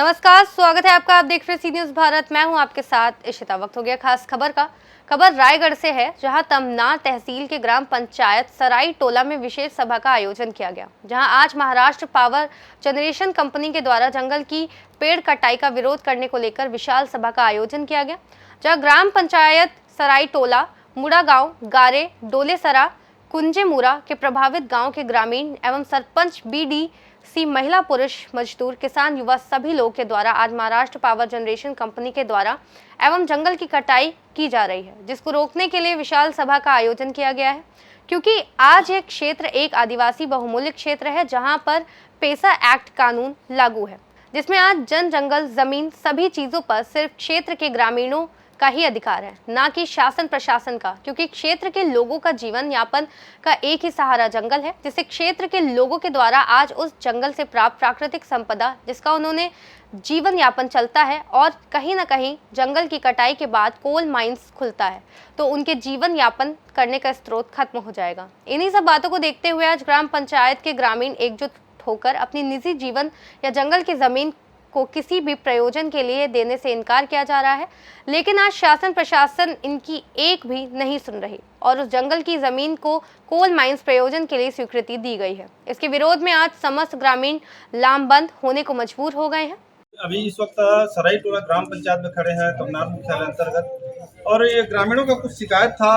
नमस्कार, स्वागत है आपका। आप देख रहे सी न्यूज़ भारत। मैं हूं आपके साथ इशिता। वक्त हो गया खास खबर का। खबर रायगढ़ से है, जहां तमनार तहसील के ग्राम पंचायत सराई टोला में विशेष सभा का आयोजन किया गया, जहां आज महाराष्ट्र पावर जनरेशन कंपनी के द्वारा जंगल की पेड़ कटाई का विरोध करने को लेकर विशाल सभा का आयोजन किया गया। जहाँ ग्राम पंचायत सराई टोला, मुड़ा गाँव, गारे, डोलेसरा, कुंजेमुरा के प्रभावित गाँव के ग्रामीण एवं सरपंच, BDC, महिला, पुरुष, मजदूर, किसान, युवा सभी लोग के द्वारा आज महाराष्ट्र पावर जनरेशन कंपनी के द्वारा एवं जंगल की कटाई की जा रही है, जिसको रोकने के लिए विशाल सभा का आयोजन किया गया है। क्योंकि आज एक क्षेत्र एक आदिवासी बहुमूल्य क्षेत्र है, जहां पर पेसा एक्ट कानून लागू है, जिसमें आज जंगल, जमीन सभी चीजों पर सिर्फ क्षेत्र के ग्रामीणों का ही अधिकार है, ना कि शासन प्रशासन का। क्योंकि क्षेत्र के लोगों का जीवन यापन का एक ही सहारा जंगल है, जिसे क्षेत्र के लोगों के द्वारा आज उस जंगल से प्राप्त प्राकृतिक संपदा, जिसका उन्होंने जीवन यापन चलता है, और कहीं ना कहीं जंगल की कटाई के बाद कोल माइंस खुलता है, तो उनके जीवन यापन करने का स्रोत खत्म हो जाएगा। इन्हीं सब बातों को देखते हुए आज ग्राम पंचायत के ग्रामीण एकजुट होकर अपनी निजी जीवन या जंगल की जमीन को किसी भी प्रयोजन के लिए देने से इनकार किया जा रहा है। लेकिन आज शासन प्रशासन इनकी एक भी नहीं सुन रही और उस जंगल की जमीन को कोल माइंस प्रयोजन के लिए स्वीकृति दी गई है। इसके विरोध में आज समस्त ग्रामीण लामबंद होने को मजबूर हो गए हैं। अभी इस वक्त सराई टोला ग्राम पंचायत में खड़े हैं, तमनार मुख्यालय अंतर्गत, और ये ग्रामीणों का कुछ शिकायत था।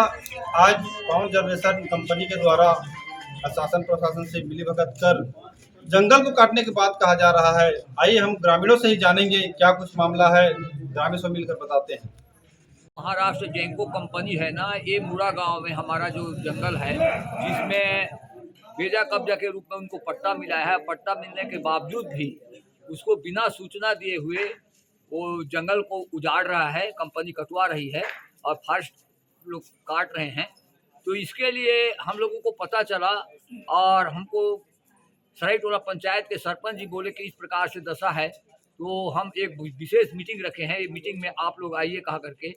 आज पावर जनरेशन कंपनी के द्वारा शासन प्रशासन से मिलीभगत कर जंगल को काटने की बात कहा जा रहा है। आइए हम ग्रामीणों से ही जानेंगे क्या कुछ मामला है, ग्रामीण से मिलकर बताते हैं। महाराष्ट्र जेंको कंपनी है ना, ये मुड़ा गांव में हमारा जो जंगल है, जिसमें बेजा कब्जा के रूप में उनको पट्टा मिला है। पट्टा मिलने के बावजूद भी उसको बिना सूचना दिए हुए वो जंगल को उजाड़ रहा है, कंपनी कटवा रही है और फॉरेस्ट लोग काट रहे हैं। तो इसके लिए हम लोगों को पता चला और हमको सराई टोला पंचायत के सरपंच जी बोले कि इस प्रकार से दशा है, तो हम एक विशेष मीटिंग रखे हैं। ये मीटिंग में आप लोग आइए कहा करके।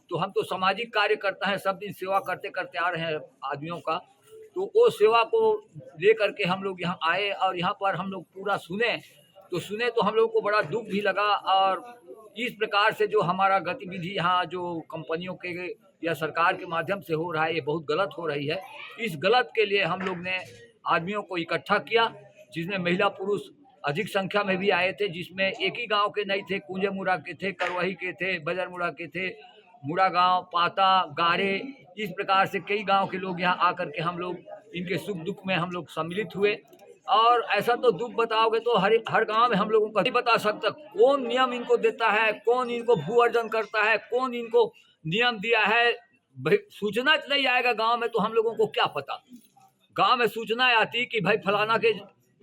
तो हम तो सामाजिक कार्य करते हैं, सब दिन सेवा करते करते आ रहे हैं आदमियों का, तो वो सेवा को ले करके हम लोग यहाँ आए और यहाँ पर हम लोग पूरा सुने तो हम लोग को बड़ा दुख भी लगा। और इस प्रकार से जो हमारा गतिविधि यहाँ जो कंपनियों के या सरकार के माध्यम से हो रहा है, ये बहुत गलत हो रही है। इस गलत के लिए हम लोग ने आदमियों को इकट्ठा किया, जिसमें महिला पुरुष अधिक संख्या में भी आए थे, जिसमें एक ही गांव के नहीं थे, कुंजेमुरा के थे, करवही के थे, बजरमुड़ा के थे, मुड़ा गांव, पाता, गारे, इस प्रकार से कई गांव के लोग यहाँ आकर के हम लोग इनके सुख दुख में हम लोग सम्मिलित हुए। और ऐसा तो दुख बताओगे तो हर गांव में हम लोगों को नहीं बता सकता कौन नियम इनको देता है, कौन इनको भू अर्जन करता है, कौन इनको नियम दिया है। सूचना नहीं आएगा गाँव में तो हम लोगों को क्या पता। गाँव में सूचना आती कि भाई फलाना के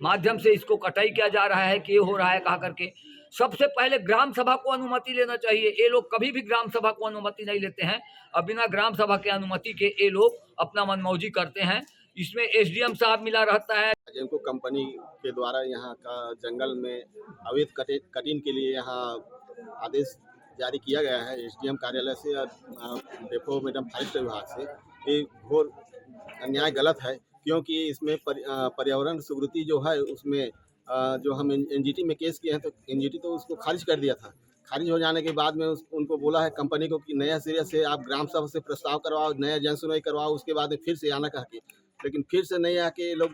माध्यम से इसको कटाई किया जा रहा है, कि ये हो रहा है कहा करके। सबसे पहले ग्राम सभा को अनुमति लेना चाहिए। ये लोग कभी भी ग्राम सभा को अनुमति नहीं लेते हैं और बिना ग्राम सभा के अनुमति के ये लोग अपना मनमौजी करते हैं। इसमें SDM साहब मिला रहता है। जेंको कंपनी के द्वारा यहाँ का जंगल में अवैध कटिंग के लिए यहाँ आदेश जारी किया गया है SDM कार्यालय से और डेपो मैडम फॉरेस्ट विभाग से। ये घोर अन्याय गलत है, क्योंकि इसमें पर्यावरण स्वीकृति जो है उसमें जो हम NGT में केस किए हैं, तो NGT तो उसको खारिज कर दिया था। खारिज हो जाने के बाद में उनको बोला है कंपनी को कि नया सिरे से आप ग्राम सभा से प्रस्ताव करवाओ, नया जन सुनवाई करवाओ, उसके बाद में फिर से आना कहा के। लेकिन फिर से नहीं आके लोग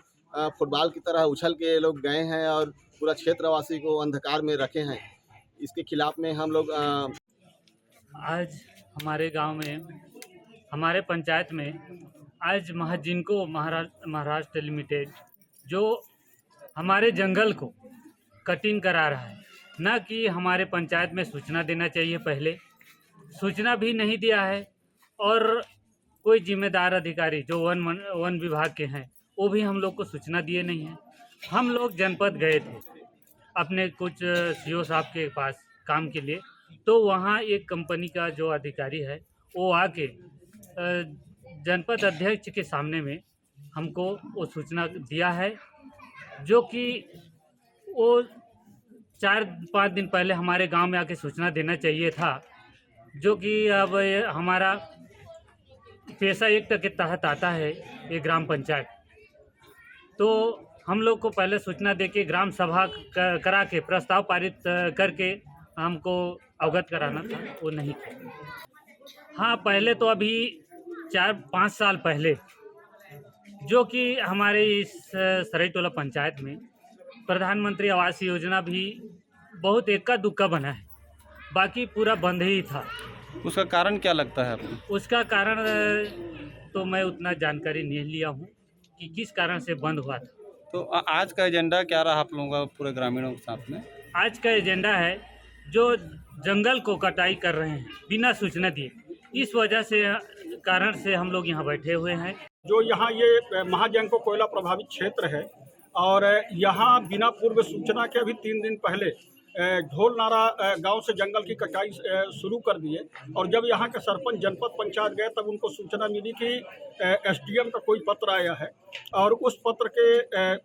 फुटबॉल की तरह उछल के लोग गए हैं और पूरा क्षेत्रवासी को अंधकार में रखे हैं। इसके खिलाफ में हम लोग आज हमारे गांव में, हमारे पंचायत में आज जिनको महाराष्ट्र लिमिटेड जो हमारे जंगल को कटिंग करा रहा है, ना कि हमारे पंचायत में सूचना देना चाहिए। पहले सूचना भी नहीं दिया है और कोई जिम्मेदार अधिकारी जो वन विभाग के हैं वो भी हम लोग को सूचना दिए नहीं है। हम लोग जनपद गए थे अपने कुछ CO साहब के पास काम के लिए, तो वहाँ एक कंपनी का जो अधिकारी है वो आके जनपद अध्यक्ष के सामने में हमको वो सूचना दिया है, जो कि वो 4-5 दिन पहले हमारे गांव में आके सूचना देना चाहिए था, जो कि अब हमारा पेसा एक्ट के तहत आता है ये ग्राम पंचायत। तो हम लोग को पहले सूचना देके ग्राम सभा करा के प्रस्ताव पारित करके हमको अवगत कराना था, वो नहीं किया। हाँ, पहले तो अभी 4-5 साल पहले जो कि हमारे इस सराई टोला पंचायत में प्रधानमंत्री आवास योजना भी बहुत इक्का दुक्का बना है, बाकी पूरा बंद ही था। उसका कारण क्या लगता है आपको? उसका कारण तो मैं उतना जानकारी नहीं लिया हूँ कि किस कारण से बंद हुआ था। तो आज का एजेंडा क्या रहा आप लोगों का पूरे ग्रामीणों के साथ में? आज का एजेंडा है जो जंगल को कटाई कर रहे हैं बिना सूचना दिए, इस वजह से कारण से हम लोग यहाँ बैठे हुए हैं। जो यहाँ ये महाजंको कोयला प्रभावित क्षेत्र है और यहाँ बिना पूर्व सूचना के अभी 3 दिन पहले ढोल नारा गांव से जंगल की कटाई शुरू कर दिए। और जब यहाँ के सरपंच जनपद पंचायत गए तब उनको सूचना मिली कि एसडीएम का कोई पत्र आया है और उस पत्र के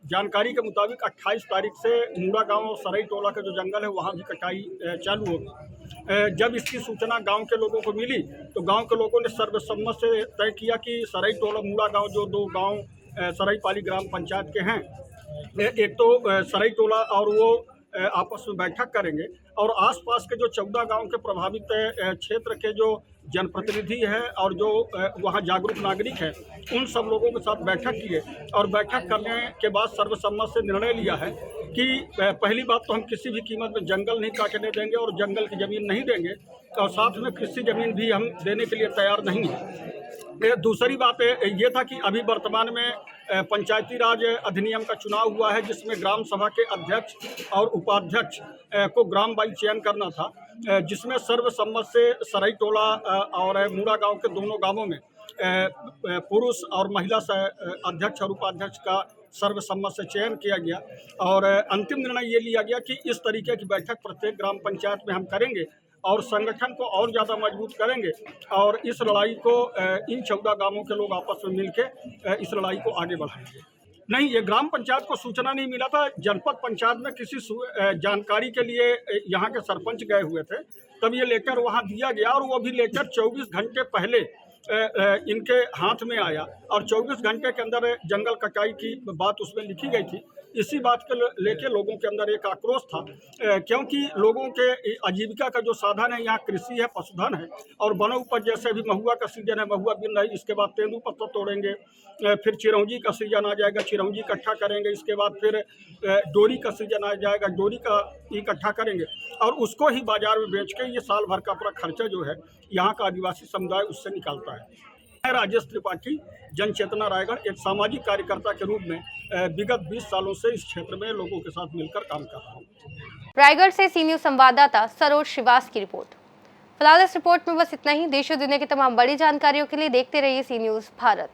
जानकारी के मुताबिक 28 तारीख से मूड़ा गांव और सराई टोला का जो जंगल है वहाँ भी कटाई चालू होगी। जब इसकी सूचना गांव के लोगों को मिली तो गांव के लोगों ने सर्वसम्मत से तय किया कि सराई टोला मूड़ा गांव, जो 2 गांव सराई पाली ग्राम पंचायत के हैं, एक तो सराई टोला और वो आपस में बैठक करेंगे और आसपास के जो 14 गांव के प्रभावित क्षेत्र के जो जनप्रतिनिधि हैं और जो वहां जागरूक नागरिक हैं, उन सब लोगों के साथ बैठक किए और बैठक करने के बाद सर्वसम्मत से निर्णय लिया है कि पहली बात तो हम किसी भी कीमत में जंगल नहीं काटने देंगे और जंगल की ज़मीन नहीं देंगे और साथ में कृषि ज़मीन भी हम देने के लिए तैयार नहीं हैं। दूसरी बात ये था कि अभी वर्तमान में पंचायती राज अधिनियम का चुनाव हुआ है, जिसमें ग्राम सभा के अध्यक्ष और उपाध्यक्ष को ग्राम वाइज चयन करना था, जिसमें सर्वसम्मत से सराई टोला और मूड़ा गांव के दोनों गांवों में पुरुष और महिला अध्यक्ष और उपाध्यक्ष का सर्वसम्मत से चयन किया गया। और अंतिम निर्णय ये लिया गया कि इस तरीके की बैठक प्रत्येक ग्राम पंचायत में हम करेंगे और संगठन को और ज़्यादा मजबूत करेंगे और इस लड़ाई को इन 14 गांवों के लोग आपस में मिलकर इस लड़ाई को आगे बढ़ाएंगे। नहीं, ये ग्राम पंचायत को सूचना नहीं मिला था। जनपद पंचायत में किसी जानकारी के लिए यहाँ के सरपंच गए हुए थे, तब ये लेटर वहाँ दिया गया और वो भी लेटर 24 घंटे पहले इनके हाथ में आया और 24 घंटे के अंदर जंगल कटाई की बात उसमें लिखी गई थी। इसी बात के लेके लोगों के अंदर एक आक्रोश था, क्योंकि लोगों के आजीविका का जो साधन है यहाँ कृषि है, पशुधन है और वन उपज, जैसे अभी महुआ का सीजन है, महुआ बिन रही, इसके बाद तेंदूपत्ता तोड़ेंगे, फिर चिरौंजी का सीजन आ जाएगा, चिरौंजी इकट्ठा करेंगे, इसके बाद फिर डोरी का सीजन आ जाएगा, डोरी का इकट्ठा करेंगे और उसको ही बाजार में बेच के ये साल भर का पूरा खर्चा जो है यहाँ का आदिवासी समुदाय उससे निकालता है। मैं राजेश त्रिपाठी, जन चेतना रायगढ़, एक सामाजिक कार्यकर्ता के रूप में विगत 20 सालों से इस क्षेत्र में लोगों के साथ मिलकर काम कर रहा हूँ। रायगढ़ से सी न्यूज़ संवाददाता सरोज श्रीवास की रिपोर्ट। फिलहाल इस रिपोर्ट में बस इतना ही। देश और दुनिया की तमाम बड़ी जानकारियों के लिए देखते रहिए सी न्यूज़ भारत।